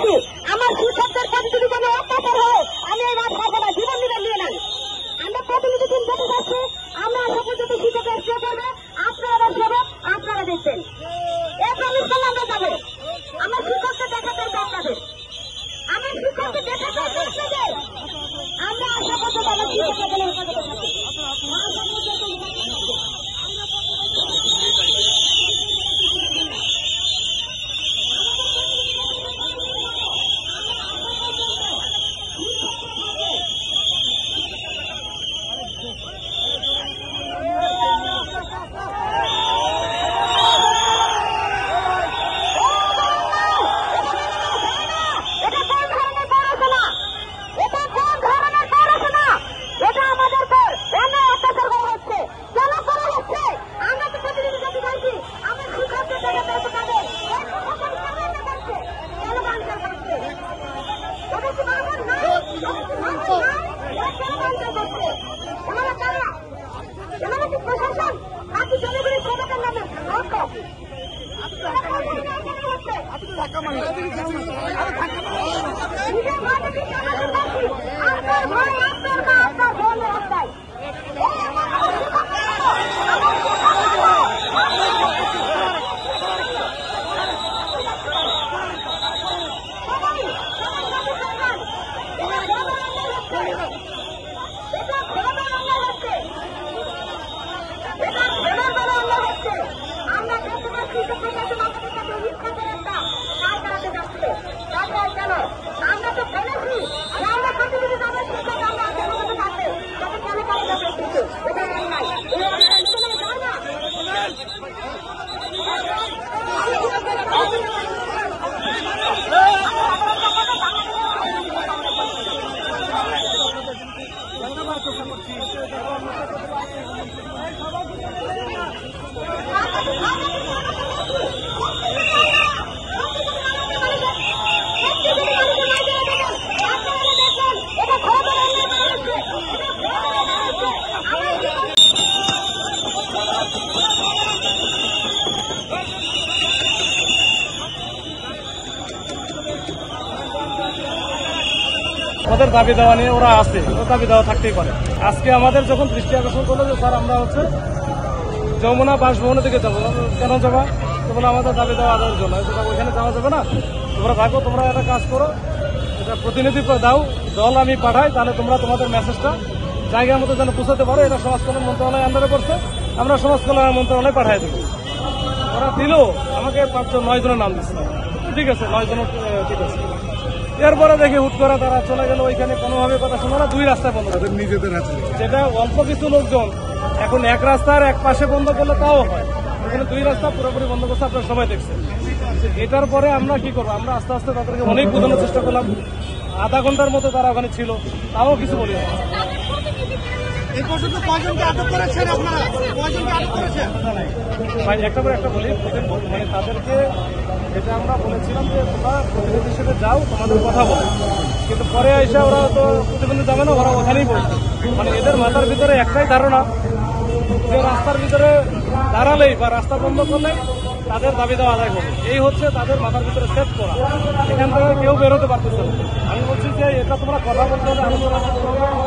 বলছি, আমার শিক্ষকদের প্রতি যদি কোনো অত্যাচার হয় আমি এই মাঠ পাবো না, জীবন নিবেন নিয়ে নেন। আমরা প্রতিনিধি টিম যেতে চাচ্ছি, আমরা আশা পর্যন্ত শিক্ষকের স্টে করবে, আপনারা বসবে, আপনারা দেখবেন। এই প্রমিস করলে আমরা যাবো। আমার শিক্ষককে দেখাতে আপনাদের, আমার শিক্ষককে দেখাতে আপনাদের, আমরা আশা পর্যন্ত আমার শিক্ষকের প্রশাসন বাকি জনগণের ক্ষমতার নামে ওদের দাবি দেওয়া নিয়ে ওরা আছে, দাবি দেওয়া থাকতেই পারে। আজকে আমাদের যখন দৃষ্টি আকর্ষণ করলো যে স্যার আমরা হচ্ছে যমুনা বাসভবনের দিকে যাবো, কেন যাবা? তো বলে আমাদের দাবি দেওয়া আদায়ের জন্য। ওইখানে যাওয়া যাবে না, তোমরা থাকো, তোমরা একটা কাজ করো, এটা প্রতিনিধি দাও, দল আমি পাঠাই, তাহলে তোমরা তোমাদের মেসেজটা জায়গার মতো যেন পৌঁছাতে পারো। এটা সমাজ কল্যাণ মন্ত্রণালয় আন্ডারে পড়ছে, আমরা সমাজ কল্যাণ মন্ত্রণালয়ে পাঠাই দেবো। ওরা দিল আমাকে 9 জনের নাম দিচ্ছে, ঠিক আছে, 9 জন ঠিক আছে। এরপরে দেখি হুট করে তারা চলে গেল, ওইখানে কোনোভাবে কথা শোনা না, 2 রাস্তায় বন্ধ, নিজেদের আছে, যেটা অল্প কিছু লোকজন এখন এক রাস্তার এক পাশে বন্ধ করলে তাও হয়, এখানে 2 রাস্তা পুরোপুরি বন্ধ করছে, আপনারা সবাই দেখছেন। এটার পরে আমরা কি করবো, আমরা আস্তে আস্তে তাদেরকে অনেক বোঝানোর চেষ্টা করলাম। আধা ঘন্টার মতো তারা ওখানে ছিল, তাও কিছু বলি না। ভাই একটা করে একটা বলি, মানে তাদেরকে যেটা আমরা বলেছিলাম যে তোমরা প্রতিনিধি হিসেবে যাও, তোমাদের কথা বলো, কিন্তু পরে এসে ওরা তো প্রতিবন্ধী যাবে না, ওরা ওখানেই বলছে। মানে এদের মাথার ভিতরে একটাই ধারণা যে রাস্তার ভিতরে দাঁড়ালেই বা রাস্তা বন্ধ করলেই তাদের দাবি দেওয়া আদায় হবে, এই হচ্ছে তাদের মাথার ভিতরে সেট করা। এখান থেকে কেউ বেরোতে পারতেছে না। আমি বলছি যে এটা তোমরা কথা বলতে হবে, আলোচনা করতে হবে।